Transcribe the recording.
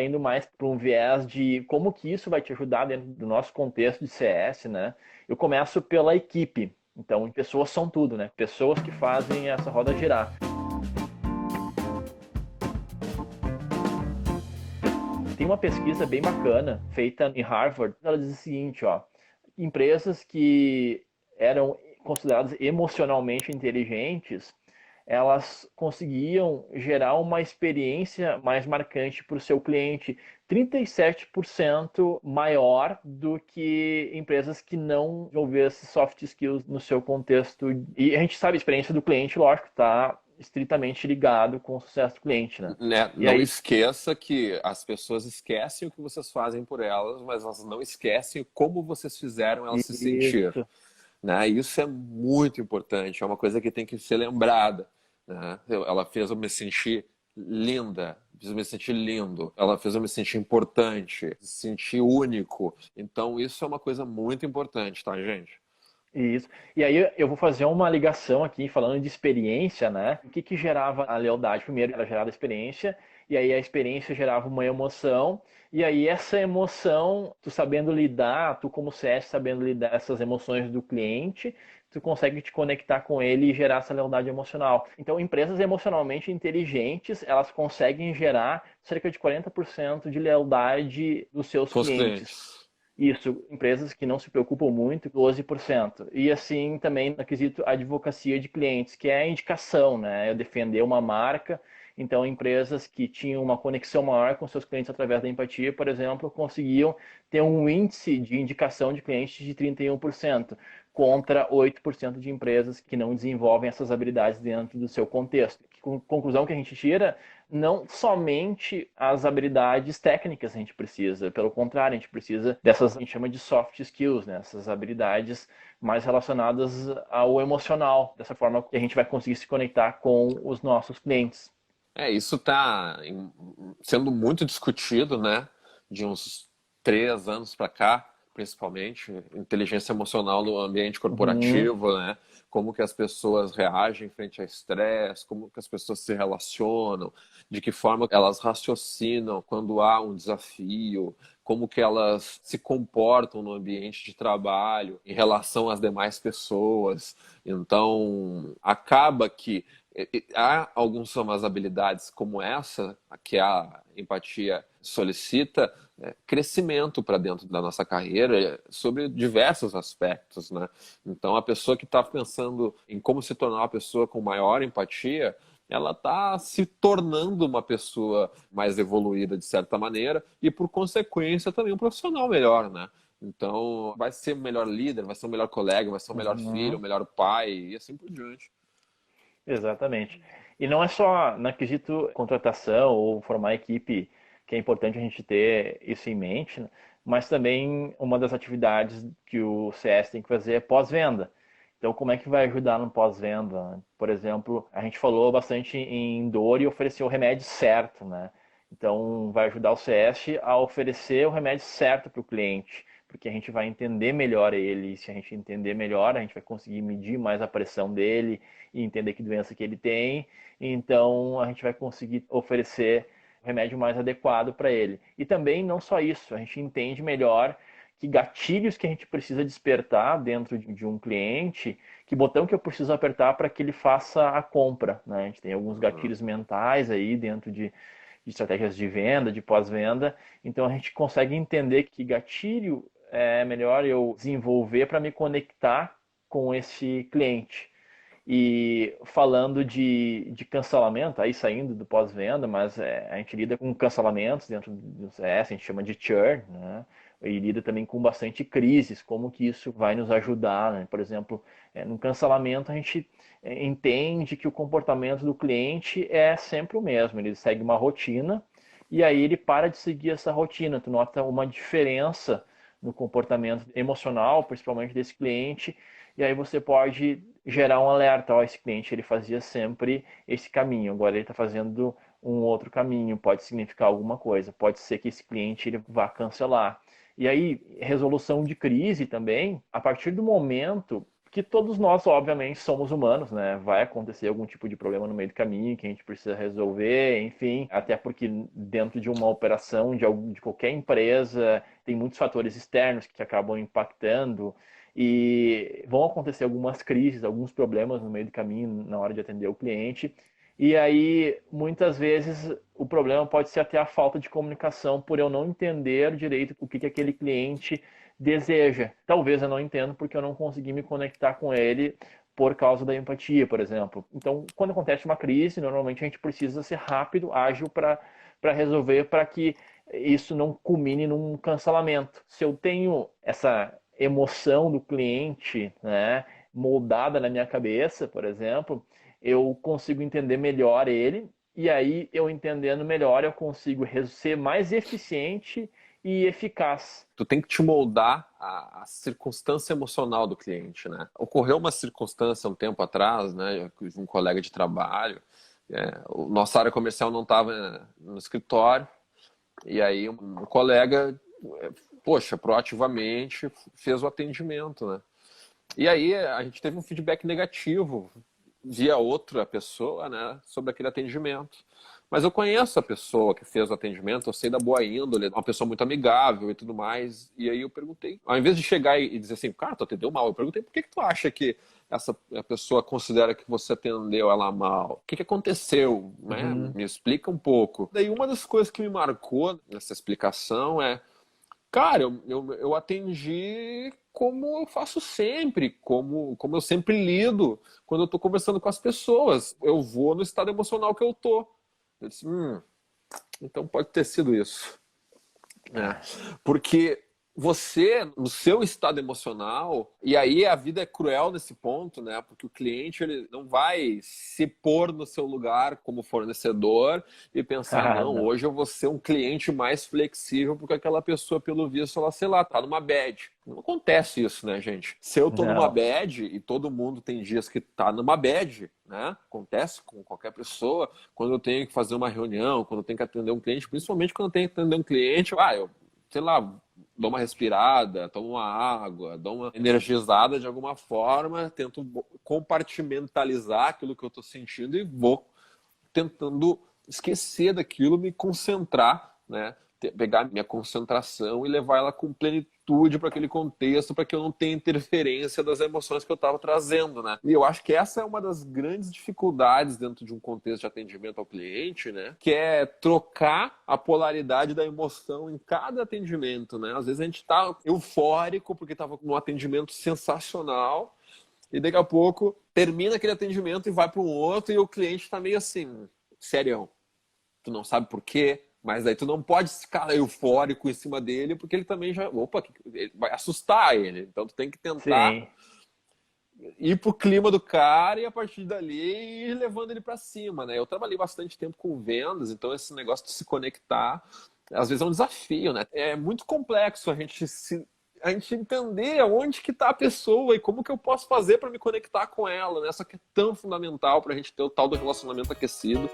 indo mais para um viés de como que isso vai te ajudar dentro do nosso contexto de CS, né? Eu começo pela equipe. Então, pessoas são tudo, né? Pessoas que fazem essa roda girar. Tem uma pesquisa bem bacana feita em Harvard. Ela diz o seguinte, ó, empresas que eram consideradas emocionalmente inteligentes, elas conseguiam gerar uma experiência mais marcante para o seu cliente, 37% maior do que empresas que não desenvolvessem soft skills no seu contexto. E a gente sabe, a experiência do cliente, lógico, está estritamente ligado com o sucesso do cliente, né? Né? E Não aí, esqueça que as pessoas esquecem o que vocês fazem por elas, mas elas não esquecem como vocês fizeram elas se sentir. isso. Né? Isso é muito importante, é uma coisa que tem que ser lembrada. Né? Ela fez eu me sentir linda, fez eu me sentir lindo, ela fez eu me sentir importante, me sentir único. Então isso é uma coisa muito importante, tá, gente? Isso. E aí eu vou fazer uma ligação aqui, falando de experiência, né? O que que gerava a lealdade? Primeiro, ela gerava a experiência, e aí a experiência gerava uma emoção, e aí essa emoção, tu sabendo lidar, tu como CS sabendo lidar essas emoções do cliente, tu consegue te conectar com ele e gerar essa lealdade emocional. Então, empresas emocionalmente inteligentes, elas conseguem gerar cerca de 40% de lealdade dos seus Com os clientes. clientes. Isso, empresas que não se preocupam muito, 12%. E assim também no quesito advocacia de clientes, que é a indicação, né? Eu defender uma marca. Então, empresas que tinham uma conexão maior com seus clientes através da empatia, por exemplo, conseguiam ter um índice de indicação de clientes de 31%, contra 8% de empresas que não desenvolvem essas habilidades dentro do seu contexto. Conclusão que a gente tira, não somente as habilidades técnicas a gente precisa, pelo contrário, a gente precisa dessas, a gente chama de soft skills, né? Essas habilidades mais relacionadas ao emocional, dessa forma que a gente vai conseguir se conectar com os nossos clientes. Isso está sendo muito discutido, né? De uns 3 anos para cá, principalmente, inteligência emocional no ambiente Uhum. corporativo, né? Como que as pessoas reagem frente a estresse, como que as pessoas se relacionam, de que forma elas raciocinam quando há um desafio, como que elas se comportam no ambiente de trabalho em relação às demais pessoas. Então, acaba que há algumas habilidades como essa, que a empatia solicita, crescimento para dentro da nossa carreira sobre diversos aspectos, né? Então, a pessoa que está pensando em como se tornar uma pessoa com maior empatia, ela está se tornando uma pessoa mais evoluída de certa maneira e, por consequência, também um profissional melhor, né? Então, vai ser o melhor líder, vai ser o melhor colega, vai ser o melhor filho, o Uhum. melhor pai e assim por diante. Exatamente. E não é só na quesito contratação ou formar equipe que é importante a gente ter isso em mente, né? Mas também uma das atividades que o CS tem que fazer é pós-venda. Então, como é que vai ajudar no pós-venda? Por exemplo, a gente falou bastante em dor e oferecer o remédio certo, né? Então, vai ajudar o CS a oferecer o remédio certo para o cliente, porque a gente vai entender melhor ele. E se a gente entender melhor, a gente vai conseguir medir mais a pressão dele e entender que doença que ele tem. Então, a gente vai conseguir oferecer o remédio mais adequado para ele. E também, não só isso, a gente entende melhor que gatilhos que a gente precisa despertar dentro de um cliente, que botão que eu preciso apertar para que ele faça a compra, né? A gente tem alguns Uhum. gatilhos mentais aí dentro de estratégias de venda, de pós-venda, então a gente consegue entender que gatilho é melhor eu desenvolver para me conectar com esse cliente. E falando de cancelamento, aí saindo do pós-venda, mas a gente lida com cancelamentos dentro do CS, a gente chama de churn, né? E lida também com bastante crises, como que isso vai nos ajudar, né? Por exemplo, no cancelamento a gente entende que o comportamento do cliente é sempre o mesmo, ele segue uma rotina e aí ele para de seguir essa rotina, tu nota uma diferença no comportamento emocional, principalmente desse cliente, e aí você pode gerar um alerta, ó, esse cliente ele fazia sempre esse caminho, agora ele está fazendo um outro caminho, pode significar alguma coisa, pode ser que esse cliente ele vá cancelar. E aí, resolução de crise também, a partir do momento que todos nós, obviamente, somos humanos, né? Vai acontecer algum tipo de problema no meio do caminho que a gente precisa resolver, enfim, até porque dentro de uma operação de qualquer empresa tem muitos fatores externos que acabam impactando e vão acontecer algumas crises, alguns problemas no meio do caminho na hora de atender o cliente. E aí, muitas vezes, o problema pode ser até a falta de comunicação por eu não entender direito o que aquele cliente deseja. Talvez eu não entenda porque eu não consegui me conectar com ele por causa da empatia, por exemplo. Então, quando acontece uma crise, normalmente a gente precisa ser rápido, ágil para resolver, para que isso não culmine num cancelamento. Se eu tenho essa emoção do cliente, né, moldada na minha cabeça, por exemplo, eu consigo entender melhor ele, e aí eu entendendo melhor eu consigo ser mais eficiente e eficaz. Tu tem que te moldar a circunstância emocional do cliente, né? Ocorreu uma circunstância um tempo atrás, né, de um colega de trabalho, nossa área comercial não estava no escritório, e aí um colega, poxa, proativamente fez o atendimento, né? E aí a gente teve um feedback negativo via outra pessoa, né, sobre aquele atendimento. Mas eu conheço a pessoa que fez o atendimento, eu sei da boa índole, uma pessoa muito amigável e tudo mais. E aí eu perguntei, ao invés de chegar e dizer assim, cara, tu atendeu mal, eu perguntei, por que tu acha que a pessoa considera que você atendeu ela mal? O que aconteceu? Né? Me explica um pouco. Daí uma das coisas que me marcou nessa explicação é, cara, eu atendi como eu faço sempre, como eu sempre lido quando eu tô conversando com as pessoas. Eu vou no estado emocional que eu tô. Eu disse, então pode ter sido isso. Porque você, no seu estado emocional, e aí a vida é cruel nesse ponto, né? Porque o cliente ele não vai se pôr no seu lugar como fornecedor e pensar, não, hoje eu vou ser um cliente mais flexível porque aquela pessoa, pelo visto, ela, sei lá, tá numa bad. Não acontece isso, né, gente? Se eu tô numa bad, e todo mundo tem dias que tá numa bad, né? Acontece com qualquer pessoa, quando eu tenho que fazer uma reunião, quando eu tenho que atender um cliente, principalmente quando eu tenho que atender um cliente, eu, sei lá, dou uma respirada, tomo uma água, dou uma energizada de alguma forma, tento compartimentalizar aquilo que eu estou sentindo e vou tentando esquecer daquilo, me concentrar, né? Pegar minha concentração e levar ela com plenitude para aquele contexto, para que eu não tenha interferência das emoções que eu estava trazendo, né? E eu acho que essa é uma das grandes dificuldades dentro de um contexto de atendimento ao cliente, né? Que é trocar a polaridade da emoção em cada atendimento, né? Às vezes a gente está eufórico porque estava com um atendimento sensacional e daqui a pouco termina aquele atendimento e vai para um outro e o cliente está meio assim, serião. Tu não sabe por quê, mas aí tu não pode ficar eufórico em cima dele, porque ele também já... Opa, ele vai assustar ele. Então tu tem que tentar ir pro clima do cara e a partir dali ir levando ele para cima, né? Eu trabalhei bastante tempo com vendas, então esse negócio de se conectar, às vezes é um desafio, né? É muito complexo a gente entender onde que tá a pessoa e como que eu posso fazer para me conectar com ela, né? Só que é tão fundamental para a gente ter o tal do relacionamento aquecido.